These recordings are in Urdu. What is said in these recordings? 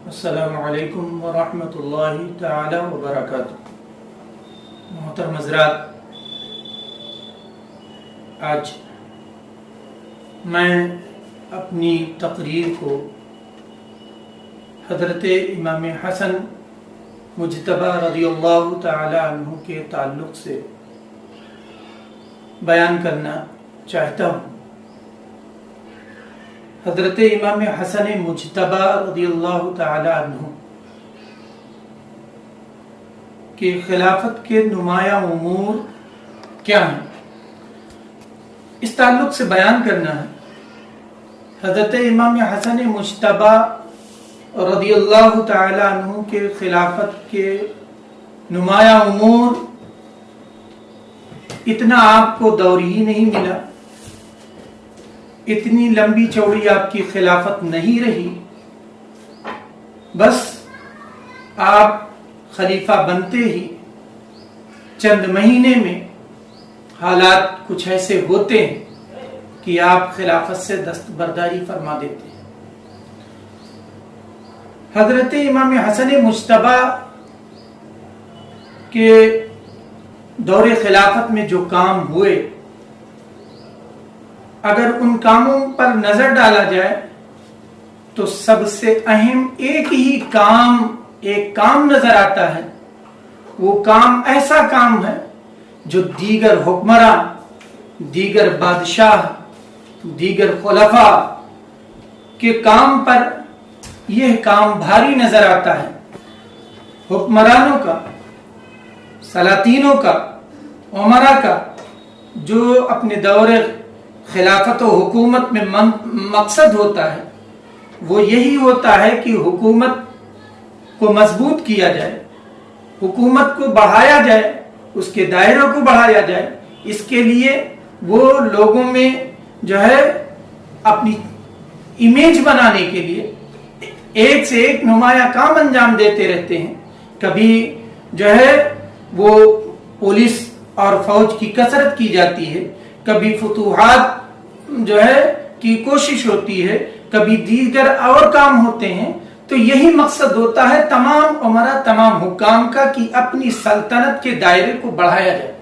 السلام علیکم ورحمۃ اللہ تعالی وبرکاتہ۔ محترم حضرات، آج میں اپنی تقریر کو حضرت امام حسن مجتبی رضی اللہ تعالی عنہ کے تعلق سے بیان کرنا چاہتا ہوں۔ حضرت امام حسن مجتبی رضی اللہ تعالی عنہ کہ خلافت کے نمایاں امور کیا ہیں، اس تعلق سے بیان کرنا ہے۔ حضرت امام حسن مجتبی رضی اللہ تعالی عنہ کے خلافت کے نمایاں امور، اتنا آپ کو دور ہی نہیں ملا، اتنی لمبی چوڑی آپ کی خلافت نہیں رہی، بس آپ خلیفہ بنتے ہی چند مہینے میں حالات کچھ ایسے ہوتے ہیں کہ آپ خلافت سے دستبرداری فرما دیتے ہیں۔ حضرت امام حسن مجتبی کے دور خلافت میں جو کام ہوئے، اگر ان کاموں پر نظر ڈالا جائے تو سب سے اہم ایک کام نظر آتا ہے۔ وہ کام ایسا کام ہے جو دیگر حکمراں، دیگر بادشاہ، دیگر خلفاء کے کام پر یہ کام بھاری نظر آتا ہے۔ حکمرانوں کا، سلاطینوں کا، عمرا کا جو اپنے دور خلافت و حکومت میں مقصد ہوتا ہے، وہ یہی ہوتا ہے کہ حکومت کو مضبوط کیا جائے، حکومت کو بڑھایا جائے، اس کے دائروں کو بڑھایا جائے۔ اس کے لیے وہ لوگوں میں جو ہے اپنی امیج بنانے کے لیے ایک سے ایک نمایاں کام انجام دیتے رہتے ہیں۔ کبھی جو ہے وہ پولیس اور فوج کی کثرت کی جاتی ہے، کبھی فتوحات جو ہے کی کوشش ہوتی ہے، کبھی دیگر اور کام ہوتے ہیں۔ تو یہی مقصد ہوتا ہے تمام عمرا، تمام حکام کا، کہ اپنی سلطنت کے دائرے کو بڑھایا جائے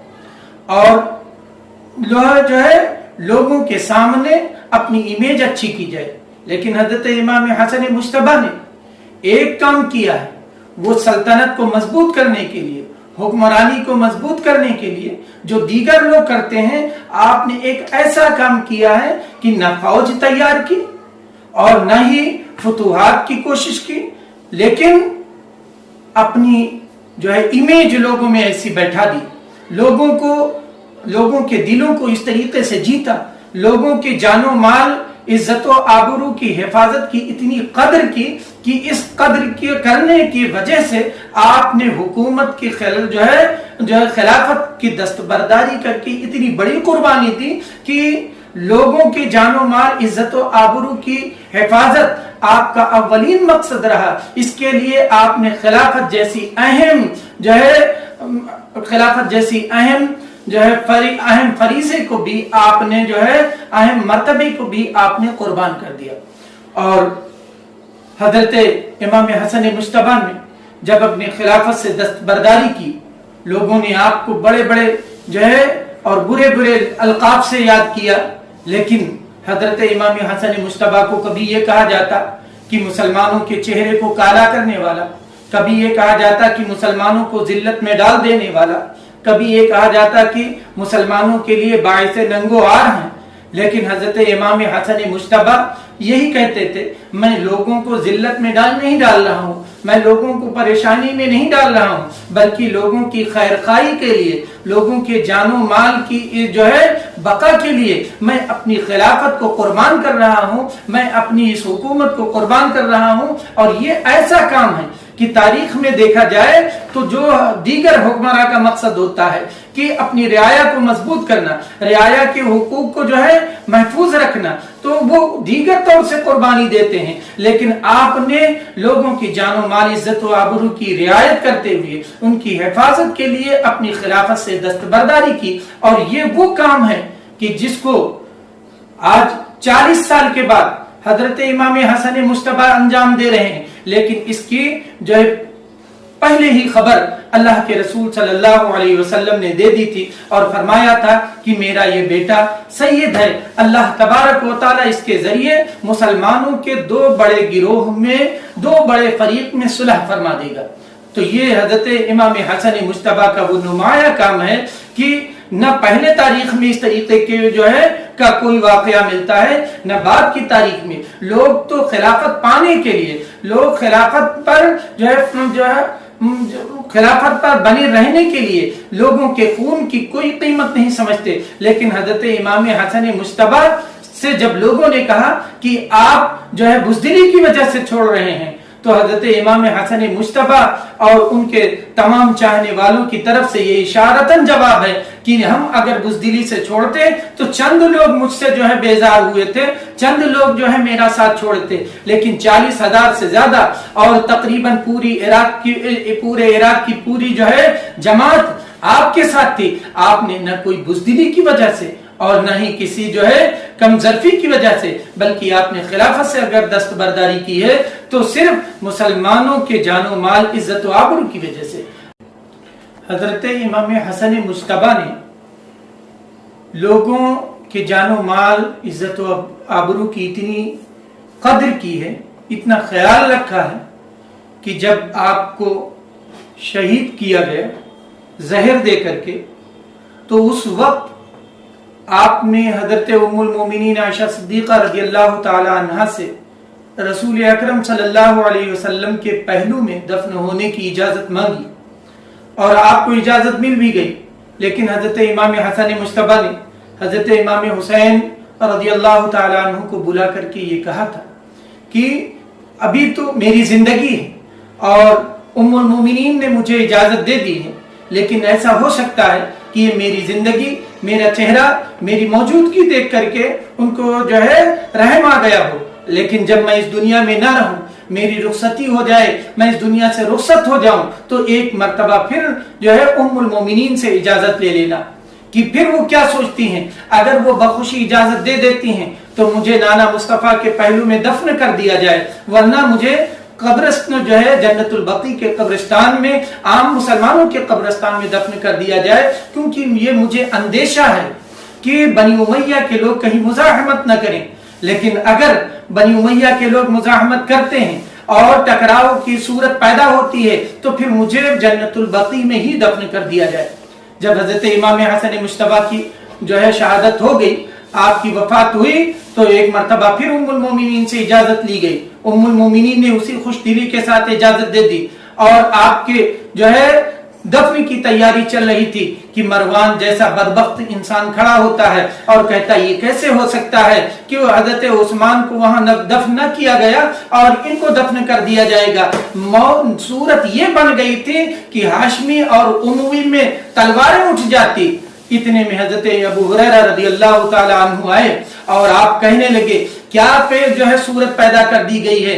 اور جو ہے لوگوں کے سامنے اپنی امیج اچھی کی جائے۔ لیکن حضرت امام حسن مجتبی نے ایک کام کیا ہے، وہ سلطنت کو مضبوط کرنے کے لیے، حکمرانی کو مضبوط کرنے کے لیے جو دیگر لوگ کرتے ہیں، آپ نے ایک ایسا کام کیا ہے کہ نہ فوج تیار کی اور نہ ہی فتوحات کی کوشش کی، لیکن اپنی جو ہے امیج لوگوں میں ایسی بیٹھا دی، لوگوں کے دلوں کو اس طریقے سے جیتا، لوگوں کے جان و مال، عزت و آبرو کی حفاظت کی اتنی قدر کی کہ اس قدر کی کرنے کی وجہ سے آپ نے حکومت کی جو ہے خلافت کی دستبرداری کر کے اتنی بڑی قربانی دی کہ لوگوں کے جان و مال، عزت و آبرو کی حفاظت آپ کا اولین مقصد رہا۔ اس کے لیے آپ نے خلافت جیسی اہم فریضے کو بھی آپ نے جو ہے اہم مرتبے کو بھی آپ نے قربان کر دیا۔ اور حضرت امام حسن مجتبی نے جب اپنی خلافت سے دستبرداری کی، لوگوں نے آپ کو بڑے بڑے جو ہے اور برے برے القاب سے یاد کیا، لیکن حضرت امام حسن مجتبی کو کبھی یہ کہا جاتا کہ مسلمانوں کے چہرے کو کالا کرنے والا، کبھی یہ کہا جاتا کہ مسلمانوں کو ذلت میں ڈال دینے والا، کبھی یہ کہا جاتا کہ مسلمانوں کے لیے باعث ننگو آر ہیں۔ لیکن حضرت امام حسن مجتبی یہی کہتے تھے، میں لوگوں کو ذلت میں نہیں ڈال رہا ہوں، میں لوگوں کو پریشانی میں نہیں ڈال رہا ہوں، بلکہ لوگوں کی خیر خواہی کے لیے، لوگوں کے جان و مال کی جو ہے بقا کے لیے میں اپنی خلافت کو قربان کر رہا ہوں، میں اپنی اس حکومت کو قربان کر رہا ہوں۔ اور یہ ایسا کام ہے کہ تاریخ میں دیکھا جائے تو جو دیگر حکمراں کا مقصد ہوتا ہے کہ اپنی رعایا کو مضبوط کرنا، رعایا کے حقوق کو جو ہے محفوظ رکھنا، تو وہ دیگر طور سے قربانی دیتے ہیں۔ لیکن آپ نے لوگوں کی جان و مال، عزت و آبرو کی رعایت کرتے ہوئے ان کی حفاظت کے لیے اپنی خلافت سے دستبرداری کی، اور یہ وہ کام ہے کہ جس کو آج 40 سال کے بعد حضرت امام حسن مجتبی انجام دے رہے ہیں۔ لیکن اس کی جو ہے پہلے ہی خبر اللہ کے رسول صلی اللہ علیہ وسلم نے دے دی تھی اور فرمایا تھا کہ میرا یہ بیٹا سید ہے، اللہ تبارک و تعالی اس کے ذریعے مسلمانوں کے دو بڑے گروہ میں، دو بڑے فریق میں صلح فرما دے گا۔ تو یہ حضرت امام حسن مجتبیٰ کا وہ نمایاں کام ہے کہ نہ پہلے تاریخ میں اس طریقے کے جو ہے کا کوئی واقعہ ملتا ہے، نہ بعد کی تاریخ میں۔ لوگ تو خلافت پانے کے لیے، لوگ خلافت پر جو ہے خلافت پر بنے رہنے کے لیے لوگوں کے خون کی کوئی قیمت نہیں سمجھتے، لیکن حضرت امام حسن مجتبیٰ سے جب لوگوں نے کہا کہ آپ جو ہے بزدلی کی وجہ سے چھوڑ رہے ہیں، تو حضرت امام حسن مجتبیٰ اور ان کے تمام چاہنے والوں کی طرف سے یہ اشارتاً جواب ہے کہ ہم اگر بزدلی سے چھوڑتے تو چند لوگ مجھ سے جو ہے بیزار ہوئے تھے، چند لوگ جو ہے میرا ساتھ چھوڑتے، لیکن 40,000 سے زیادہ اور تقریباً پورے عراق کی پوری جو ہے جماعت آپ کے ساتھ تھی۔ آپ نے نہ کوئی بزدلی کی وجہ سے اور نہ ہی کسی جو ہے کم ظرفی کی وجہ سے، بلکہ آپ نے خلافت سے اگر دستبرداری کی ہے تو صرف مسلمانوں کے جان و مال، عزت و آبرو کی وجہ سے۔ حضرت امام حسن مجتبیٰ نے لوگوں کے جان و مال، عزت و آبرو کی اتنی قدر کی ہے، اتنا خیال رکھا ہے کہ جب آپ کو شہید کیا گیا زہر دے کر کے، تو اس وقت آپ نے حضرت ام المومنین عائشہ صدیقہ رضی اللہ تعالی عنہا سے رسول اکرم صلی اللہ علیہ وسلم کے پہلو میں دفن ہونے کی اجازت مانگی اور آپ کو اجازت مل بھی گئی، لیکن حضرت امام حسن مجتبیٰ نے حضرت امام حسین رضی اللہ تعالی عنہ کو بلا کر کے یہ کہا تھا کہ ابھی تو میری زندگی ہے اور ام المومنین نے مجھے اجازت دے دی ہے، لیکن ایسا ہو سکتا ہے کہ یہ میری زندگی، میرا چہرہ، میری موجودگی دیکھ کر کے ان کو جو ہے رحم آ گیا ہو، لیکن جب میں اس دنیا میں نہ رہوں، میری رخصتی ہو جائے، میں اس دنیا سے رخصت ہو جاؤں، تو ایک مرتبہ پھر جو ہے ام المومنین سے اجازت لے لینا کہ پھر وہ کیا سوچتی ہیں۔ اگر وہ بخوشی اجازت دے دیتی ہیں تو مجھے نانا مصطفیٰ کے پہلو میں دفن کر دیا جائے، ورنہ مجھے قبرستان جو ہے جنت البقیع کے قبرستان میں، عام مسلمانوں کے قبرستان میں دفن کر دیا جائے، کیونکہ یہ مجھے اندیشہ ہے کہ بنی امیہ کے لوگ کہیں مزاحمت نہ کریں۔ لیکن اگر بنی امیہ کے لوگ مزاحمت کرتے ہیں اور ٹکراؤ کی صورت پیدا ہوتی ہے تو پھر مجھے جنت البقیع میں ہی دفن کر دیا جائے۔ جب حضرت امام حسن مجتبیٰ کی جو ہے شہادت ہو گئی، آپ کی وفات ہوئی، تو ایک مرتبہ پھر ام المومنین سے اجازت لی گئی۔ ام المومنین نے اسی خوش دلی کے ساتھ اجازت دے دی اور آپ کے جو ہے دفن کی تیاری چل رہی تھی کہ مروان جیسا بدبخت انسان کھڑا ہوتا ہے اور کہتا یہ کیسے ہو سکتا ہے کہ وہ حضرت عثمان کو وہاں دفن نہ کیا گیا اور ان کو دفن کر دیا جائے گا۔ صورت یہ بن گئی تھی کہ ہاشمی اور اموی میں تلواریں اٹھ جاتی۔ اتنے میں حضرت ابو ہریرہ رضی اللہ تعالی عنہ آئے اور آپ کہنے لگے کیا پھر جو ہے صورت پیدا کر دی گئی ہے،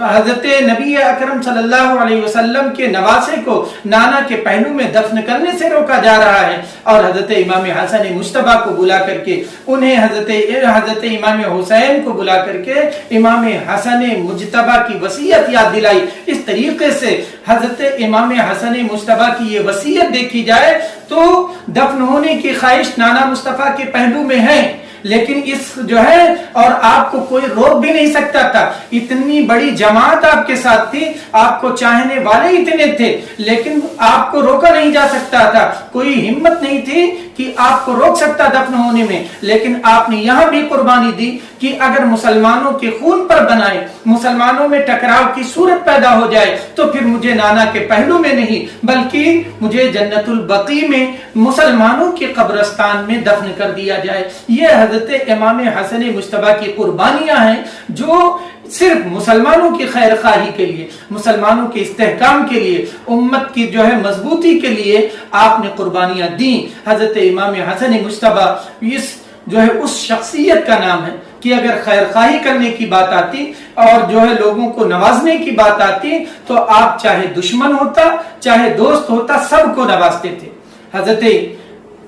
حضرت نبی اکرم صلی اللہ علیہ وسلم کے نواسے کو نانا کے پہلو میں دفن کرنے سے روکا جا رہا ہے۔ اور حضرت امام حسن مجتبیٰ کو بلا کر کے انہیں حضرت امام حسین کو بلا کر کے امام حسن مجتبیٰ کی وصیت یاد دلائی۔ اس طریقے سے حضرت امام حسن مجتبیٰ کی یہ وصیت دیکھی جائے تو دفن ہونے کی خواہش نانا مصطفیٰ کے پہلو میں ہے، لیکن اس جو ہے اور آپ کو کوئی روک بھی نہیں سکتا تھا۔ اتنی بڑی جماعت آپ کے ساتھ تھی، آپ کو چاہنے والے اتنے تھے، لیکن آپ کو روکا نہیں جا سکتا تھا۔ کوئی ہمت نہیں تھی کہ آپ کو روک سکتا دفن ہونے میں، لیکن آپ نے یہاں بھی قربانی دی کہ اگر مسلمانوں کے خون پر بنائے، مسلمانوں میں ٹکراؤ کی صورت پیدا ہو جائے تو پھر مجھے نانا کے پہلو میں نہیں بلکہ مجھے جنت البقیع میں مسلمانوں کے قبرستان میں دفن کر دیا جائے۔ یہ حضرت امام حسن مجتبیٰ کی قربانیاں ہیں جو صرف مسلمانوں کی خیر خواہی کے لیے، مسلمانوں کے استحکام کے لیے، امت کی جو ہے مضبوطی کے لیے آپ نے قربانیاں دیں۔ حضرت امام حسن مجتبیٰ اس جو ہے اس شخصیت کا نام ہے کہ اگر خیر خواہی کرنے کی بات آتی اور جو ہے لوگوں کو نوازنے کی بات آتی تو آپ چاہے دشمن ہوتا چاہے دوست ہوتا سب کو نوازتے تھے۔ حضرت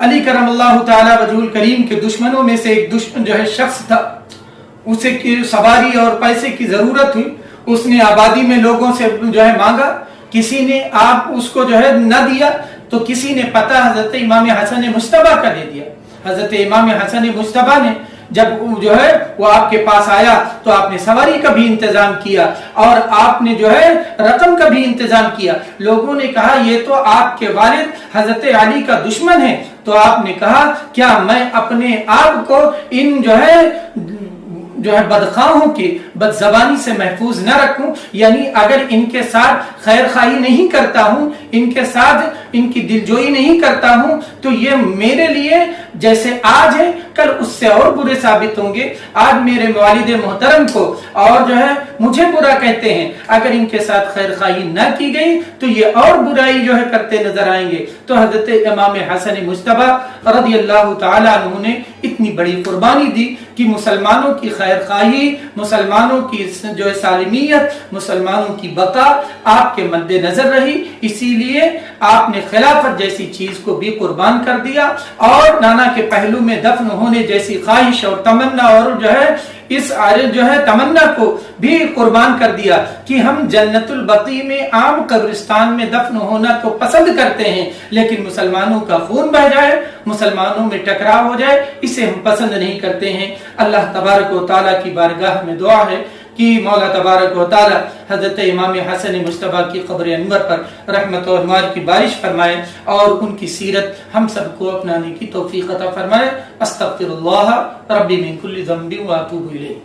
علی کرم اللہ تعالی وجہ الکریم کے دشمنوں میں سے ایک دشمن جو ہے شخص تھا، اسے کی سواری اور پیسے کی ضرورت ہوئی، اس نے آبادی میں لوگوں سے جو ہے مانگا، کسی نے آپ اس کو جو ہے نہ دیا، تو کسی نے پتہ حضرت امام حسن مجتبیٰ کا دے دیا۔ حضرت امام حسن مجتبیٰ نے جب جو ہے وہ آپ کے پاس آیا تو آپ نے سواری کا بھی انتظام کیا اور آپ نے جو ہے رقم کا بھی انتظام کیا۔ لوگوں نے کہا یہ تو آپ کے والد حضرت علی کا دشمن ہے، تو آپ نے کہا کیا میں اپنے آپ کو ان جو ہے بدخواہوں کی بد زبانی سے محفوظ نہ رکھوں؟ یعنی اگر ان کے ساتھ خیر خواہی نہیں کرتا ہوں، ان کے ساتھ ان کی دلجوئی نہیں کرتا ہوں، تو یہ میرے لیے جیسے آج ہے کل اس سے اور برے ثابت ہوں گے۔ آج میرے والد محترم کو اور جو ہے مجھے برا کہتے ہیں، اگر ان کے ساتھ خیر خواہی نہ کی گئی تو یہ اور برائی جو ہے کرتے نظر آئیں گے۔ تو حضرت امام حسن مجتبیٰ رضی اللہ تعالیٰ عنہ نے اتنی بڑی قربانی دی کہ مسلمانوں کی خیر خواہی، مسلمانوں کی جو ہے سالمیت، مسلمانوں کی بقا آپ کے مد نظر رہی، اسی لیے آپ نے خلافت جیسی چیز کو بھی قربان کر دیا اور نانا کے پہلو میں دفن ہونے جیسی خواہش اور تمنا اور جو ہے اس جو ہے تمنا کو بھی قربان کر دیا کہ ہم جنت البقیع میں عام قبرستان میں دفن ہونا تو پسند کرتے ہیں، لیکن مسلمانوں کا خون بہ جائے، مسلمانوں میں ٹکراؤ ہو جائے، اسے ہم پسند نہیں کرتے ہیں۔ اللہ تبارک و تعالیٰ کی بارگاہ میں دعا ہے کہ مولا تبارک و تعالی حضرت امام حسن مجتبیٰ کی قبر انور پر رحمت و انوار کی بارش فرمائے اور ان کی سیرت ہم سب کو اپنانے کی توفیق عطا فرمائے۔ استغفر اللہ ربی من کل ذنب و اتوب الیہ۔